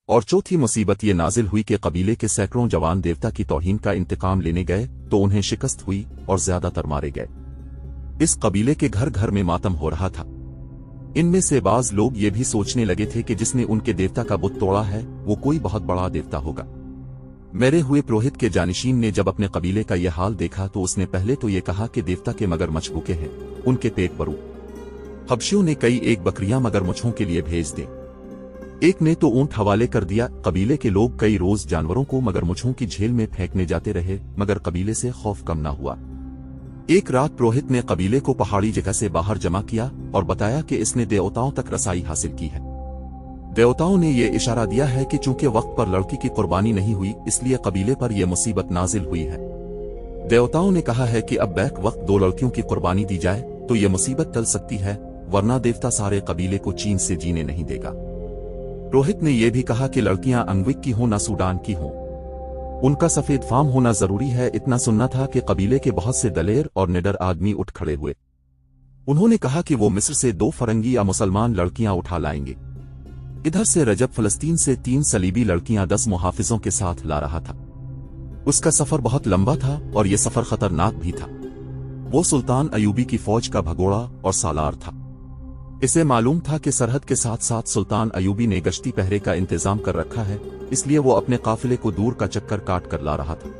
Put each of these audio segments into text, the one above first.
और चौथी मुसीबत ये नाजिल हुई कि कबीले के सैकड़ों जवान देवता की तौहीन का इंतकाम लेने गए तो उन्हें शिकस्त हुई और ज्यादातर मारे गए। इस कबीले के घर घर में मातम हो रहा था। इनमें से बाज लोग ये भी सोचने लगे थे कि जिसने उनके देवता का बुत तोड़ा है वो कोई बहुत बड़ा देवता होगा। मेरे हुए पुरोहित के जानिशीन ने जब अपने कबीले का यह हाल देखा तो उसने पहले तो ये कहा कि देवता के मगरमच्छ भूखे हैं, उनके पेट भरू। हबशियों ने कई एक बकरियां मगरमच्छों के लिए भेज दें। एक ने तो ऊंट हवाले कर दिया। कबीले के लोग कई रोज जानवरों को मगरमच्छों की झील में फेंकने जाते रहे मगर कबीले से खौफ कम न हुआ। एक रात पुरोहित ने कबीले को पहाड़ी जगह से बाहर जमा किया और बताया कि इसने देवताओं तक रसाई हासिल की है। देवताओं ने यह इशारा दिया है कि चूंकि वक्त पर लड़की की कुर्बानी नहीं हुई इसलिए कबीले पर यह मुसीबत नाजिल हुई है। देवताओं ने कहा है कि अब बैक वक्त 2 लड़कियों की कुर्बानी दी जाए तो यह मुसीबत टल सकती है, वरना देवता सारे कबीले को चीन से जीने नहीं देगा। पुरोहित ने यह भी कहा कि लड़कियां अंग्विक की हों न सूडान की हों, उनका सफेद फार्म होना जरूरी है। इतना सुनना था कि कबीले के बहुत से दलेर और निडर आदमी उठ खड़े हुए। उन्होंने कहा कि वो मिस्र से 2 फरंगी या मुसलमान लड़कियां उठा लाएंगे। इधर से रजब फलस्तीन से 3 सलीबी लड़कियां 10 मुहाफिजों के साथ ला रहा था। उसका सफर बहुत लंबा था और यह सफर खतरनाक भी था। वो सुल्तान अयूबी की फौज का भगोड़ा और सालार था। इसे मालूम था कि सरहद के साथ साथ सुल्तान अयूबी ने गश्ती पहरे का इंतजाम कर रखा है, इसलिए वो अपने काफिले को दूर का चक्कर काट कर ला रहा था।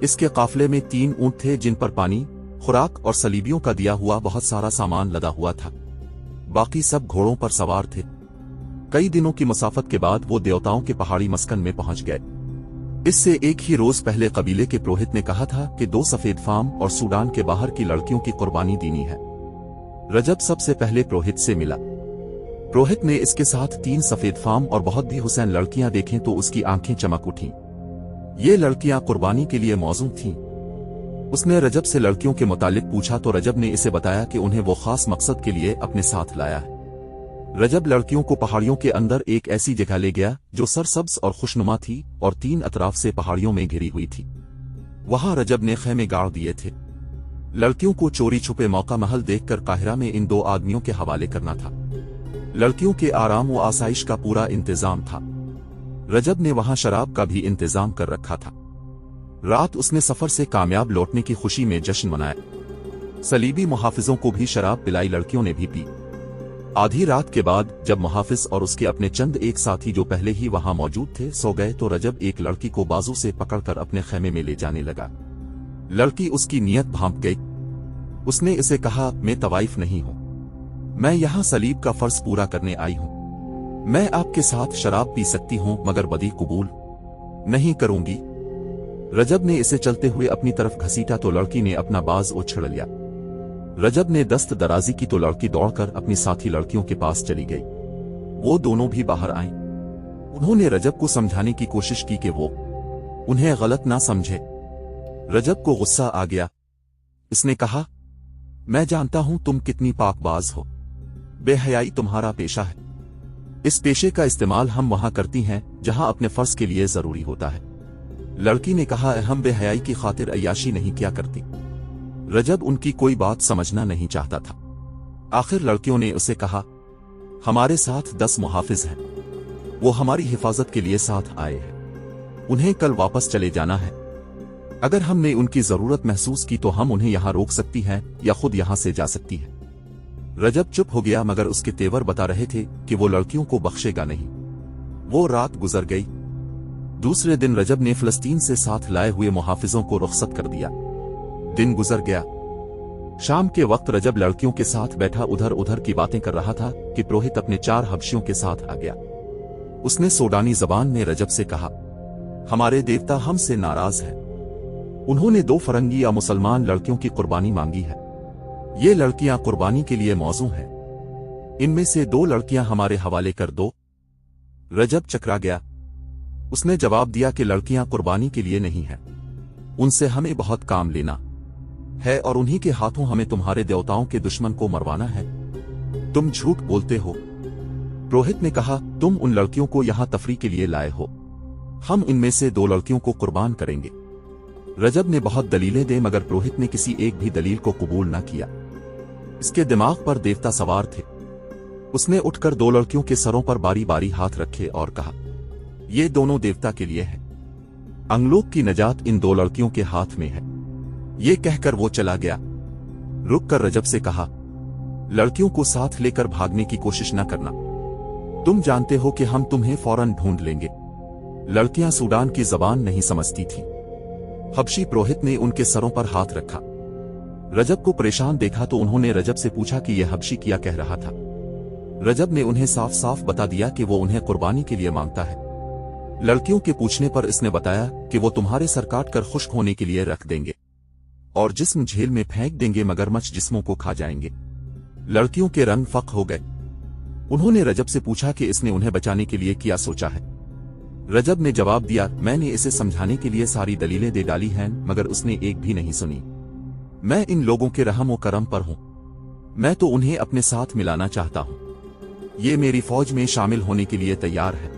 इसके काफिले में 3 ऊंट थे जिन पर पानी, खुराक और सलीबियों का दिया हुआ बहुत सारा सामान लदा हुआ था। बाकी सब घोड़ों पर सवार थे। कई दिनों की मुसाफत के बाद वो देवताओं के पहाड़ी मस्कन में पहुंच गए। इससे एक ही रोज पहले कबीले के पुरोहित ने कहा था कि 2 सफेद फार्म और सूडान के बाहर की लड़कियों की कुर्बानी देनी है। रजब सबसे पहले पुरोहित से मिला। पुरोहित ने इसके साथ 3 सफेद फार्म और बहुत भी हुसैन लड़कियां देखें तो उसकी आंखें चमक उठीं। ये लड़कियां कुर्बानी के लिए मौजूद थीं। उसने रजब से लड़कियों के मुतालिक पूछा तो रजब ने इसे बताया कि उन्हें वो खास मकसद के लिए अपने साथ लाया है। रजब लड़कियों को पहाड़ियों के अंदर एक ऐसी जगह ले गया जो सरसब्ज और खुशनुमा थी और 3 अतराफ से पहाड़ियों में घिरी हुई थी। वहां रजब ने खैमे गाड़ दिए थे। लड़कियों को चोरी छुपे मौका महल देखकर काहिरा में इन 2 आदमियों के हवाले करना था। लड़कियों के आराम व आसाइश का पूरा इंतजाम था। रजब ने वहां शराब का भी इंतजाम कर रखा था। रात उसने सफर से कामयाब लौटने की खुशी में जश्न मनाया। सलीबी मुहाफिजों को भी शराब पिलाई, लड़कियों ने भी पी। आधी रात के बाद जब मुहाफिज और उसके अपने चंद एक साथी जो पहले ही वहां मौजूद थे सो गए तो रजब एक लड़की को बाजू से पकड़कर अपने खेमे में ले जाने लगा। लड़की उसकी नीयत भांप गई। उसने इसे कहा, मैं तवाइफ नहीं हूं, मैं यहां सलीब का फर्ज पूरा करने आई हूं। मैं आपके साथ शराब पी सकती हूं मगर बदी कबूल नहीं करूंगी। रजब ने इसे चलते हुए अपनी तरफ घसीटा तो लड़की ने अपना बाज उछल लिया। रजब ने दस्त दराजी की तो लड़की दौड़कर अपनी साथी लड़कियों के पास चली गई। वो दोनों भी बाहर आईं। उन्होंने रजब को समझाने की कोशिश की कि वो उन्हें गलत ना समझे। रजब को गुस्सा आ गया। इसने कहा, मैं जानता हूं तुम कितनी पाकबाज हो। बेहयाई तुम्हारा पेशा है। इस पेशे का इस्तेमाल हम वहां करती हैं जहां अपने फर्ज के लिए जरूरी होता है। लड़की ने कहा, हम बेहयाई की खातिर अय्याशी नहीं किया करती। रजब उनकी कोई बात समझना नहीं चाहता था। आखिर लड़कियों ने उसे कहा, हमारे साथ 10 मुहाफिज हैं, वो हमारी हिफाजत के लिए साथ आए हैं। उन्हें कल वापस चले जाना है। अगर हमने उनकी जरूरत महसूस की तो हम उन्हें यहां रोक सकती हैं या खुद यहां से जा सकती हैं। रजब चुप हो गया मगर उसके तेवर बता रहे थे कि वो लड़कियों को बख्शेगा नहीं। वो रात गुजर गई। दूसरे दिन रजब ने फलस्तीन से साथ लाए हुए मुहाफिजों को रुखसत कर दिया। दिन गुजर गया। शाम के वक्त रजब लड़कियों के साथ बैठा उधर उधर की बातें कर रहा था कि पुरोहित अपने 4 हबशियों के साथ आ गया। उसने सोडानी जबान में रजब से कहा, हमारे देवता हमसे नाराज है। उन्होंने 2 फरंगी या मुसलमान लड़कियों की कुर्बानी मांगी है। ये लड़कियां कुर्बानी के लिए मौजू हैं। इनमें से 2 लड़कियां हमारे हवाले कर दो। रजब चकरा गया। उसने जवाब दिया कि लड़कियां कुर्बानी के लिए नहीं हैं। उनसे हमें बहुत काम लेना है और उन्हीं के हाथों हमें तुम्हारे देवताओं के दुश्मन को मरवाना है। तुम झूठ बोलते हो। पुरोहित ने कहा, तुम उन लड़कियों को यहां तफरी के लिए लाए हो। हम इनमें से 2 लड़कियों को कुर्बान करेंगे। रजब ने बहुत दलीलें दी मगर पुरोहित ने किसी एक भी दलील को कबूल न किया। इसके दिमाग पर देवता सवार थे। उसने उठकर 2 लड़कियों के सरों पर बारी बारी हाथ रखे और कहा, ये दोनों देवता के लिए है। अंगलोक की नजात इन दो लड़कियों के हाथ में है। ये कहकर वो चला गया। रुककर रजब से कहा, लड़कियों को साथ लेकर भागने की कोशिश न करना। तुम जानते हो कि हम तुम्हें फौरन ढूंढ लेंगे। लड़कियां सूडान की जबान नहीं समझती थीं। हबशी पुरोहित ने उनके सरों पर हाथ रखा। रजब को परेशान देखा तो उन्होंने रजब से पूछा कि यह हबशी क्या कह रहा था। रजब ने उन्हें साफ साफ बता दिया कि वो उन्हें कुर्बानी के लिए मांगता है। लड़कियों के पूछने पर इसने बताया कि वो तुम्हारे सर काट कर खुश्क होने के लिए रख देंगे और जिस्म झील में फेंक देंगे, मगरमच्छ जिस्मों को खा जाएंगे। लड़कियों के रंग फक हो गए। उन्होंने रजब से पूछा कि इसने उन्हें बचाने के लिए क्या सोचा है। रजब ने जवाब दिया, मैंने इसे समझाने के लिए सारी दलीलें दे डाली हैं, मगर उसने एक भी नहीं सुनी। मैं इन लोगों के रहम व करम पर हूं। मैं तो उन्हें अपने साथ मिलाना चाहता हूं। ये मेरी फौज में शामिल होने के लिए तैयार है,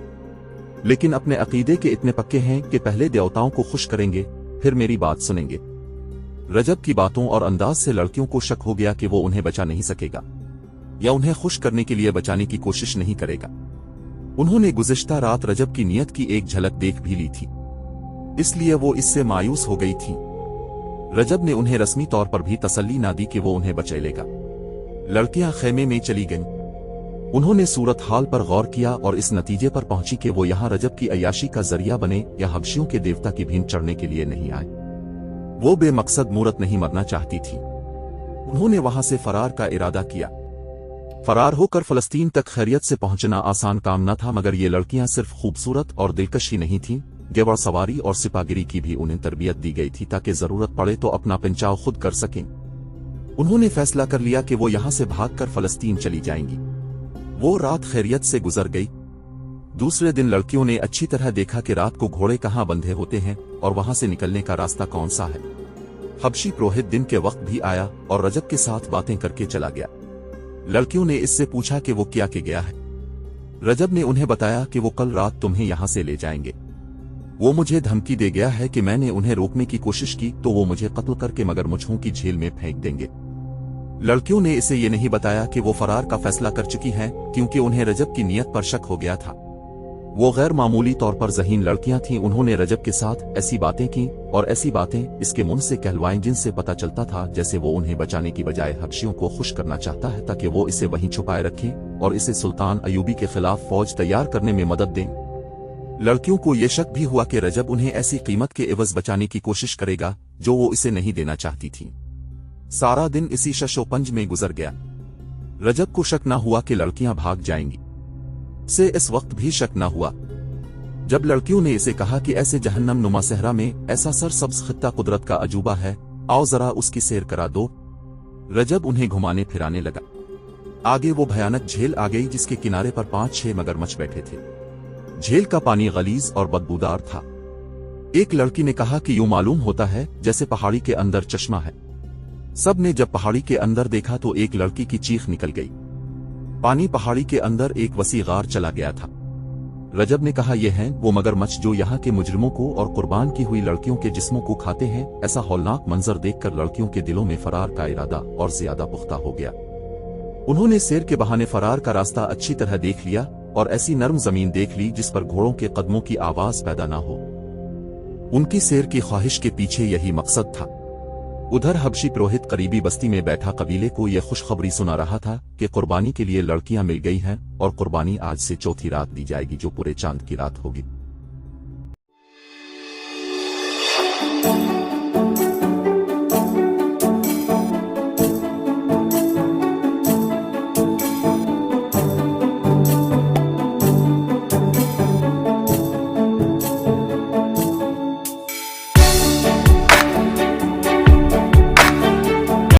लेकिन अपने अकीदे के इतने पक्के हैं कि पहले देवताओं को खुश करेंगे, फिर मेरी बात सुनेंगे। रजब की बातों और अंदाज से लड़कियों को शक हो गया कि वो उन्हें बचा नहीं सकेगा या उन्हें खुश करने के लिए बचाने की कोशिश नहीं करेगा। उन्होंने गुज़िश्ता रात रजब की नीयत की एक झलक देख भी ली थी, इसलिए वो इससे मायूस हो गई थी। रजब ने उन्हें रस्मी तौर पर भी तसल्ली ना दी कि वो उन्हें बचा लेगा। लड़कियां खेमे में चली गईं। उन्होंने सूरत हाल पर गौर किया और इस नतीजे पर पहुंची कि वो यहां रजब की अय्याशी का जरिया बने या हबशियों के देवता की भीन चढ़ने के लिए नहीं आए। वो बेमकसद मूरत नहीं मरना चाहती थी। उन्होंने वहां से फरार का इरादा किया। फरार होकर फलस्तीन तक खैरियत से पहुंचना आसान काम न था, मगर ये लड़कियां सिर्फ खूबसूरत और दिलकश ही नहीं थीं, गेवड़ सवारी और सिपागिरी की भी उन्हें तरबियत दी गई थी ताकि जरूरत पड़े तो अपना पिंचाव खुद कर सकें। उन्होंने फैसला कर लिया कि वो यहां से भागकर फलस्तीन चली जाएंगी। वो रात खैरियत से गुजर गई। दूसरे दिन लड़कियों ने अच्छी तरह देखा कि रात को घोड़े कहां बंधे होते हैं और वहां से निकलने का रास्ता कौन सा है। हबशी पुरोहित दिन के वक्त भी आया और रजब के साथ बातें करके चला गया। लड़कियों ने इससे पूछा कि वो क्या के गया है। रजब ने उन्हें बताया कि वो कल रात तुम्हें यहां से ले जाएंगे। वो मुझे धमकी दे गया है कि मैंने उन्हें रोकने की कोशिश की तो वो मुझे कत्ल करके मगरमच्छों की झील में फेंक देंगे। लड़कियों ने इसे ये नहीं बताया कि वो फरार का फैसला कर चुकी हैं, क्योंकि उन्हें रजब की नीयत पर शक हो गया था। वो गैर मामूली तौर पर ज़हीन लड़कियां थीं। उन्होंने रजब के साथ ऐसी बातें की और ऐसी बातें इसके मुंह से कहलवाईं जिनसे पता चलता था जैसे वो उन्हें बचाने की बजाय हबशियों को खुश करना चाहता है ताकि वो इसे वहीं छुपाए रखें और इसे सुल्तान अयूबी के खिलाफ फौज तैयार करने में मदद दें। लड़कियों को ये शक भी हुआ कि रजब उन्हें ऐसी कीमत के एवज बचाने की कोशिश करेगा जो वो इसे नहीं देना चाहती थीं। सारा दिन इसी शशोपंज में गुजर गया। रजब को शक न हुआ कि लड़कियां भाग जाएंगी। से इस वक्त भी शक न हुआ जब लड़कियों ने इसे कहा कि ऐसे जहन्नम नुमा सहरा में ऐसा सरसब्ज खित्ता कुदरत का अजूबा है, आओ जरा उसकी सैर करा दो। रजब उन्हें घुमाने फिराने लगा। आगे वो भयानक झील आ गई जिसके किनारे पर 5-6 मगरमच्छ बैठे थे। झील का पानी गलीज और बदबूदार था। एक लड़की ने कहा कि यूं मालूम होता है जैसे पहाड़ी के अंदर चश्मा है। सब ने जब पहाड़ी के अंदर देखा तो एक लड़की की चीख निकल गई। पानी पहाड़ी के अंदर एक वसी गार चला गया था। रजब ने कहा, यह हैं वो मगरमच्छ जो यहाँ के मुजरिमों को और कुर्बान की हुई लड़कियों के जिस्मों को खाते हैं। ऐसा हौलनाक मंजर देखकर लड़कियों के दिलों में फरार का इरादा और ज्यादा पुख्ता हो गया। उन्होंने सैर के बहाने फरार का रास्ता अच्छी तरह देख लिया और ऐसी नर्म जमीन देख ली जिस पर घोड़ों के कदमों की आवाज पैदा न हो। उनकी सैर की ख्वाहिश के पीछे यही मकसद था। उधर हबशी पुरोहित करीबी बस्ती में बैठा कबीले को यह खुशखबरी सुना रहा था कि कुर्बानी के लिए लड़कियां मिल गई हैं और कुर्बानी आज से चौथी रात दी जाएगी जो पूरे चांद की रात होगी।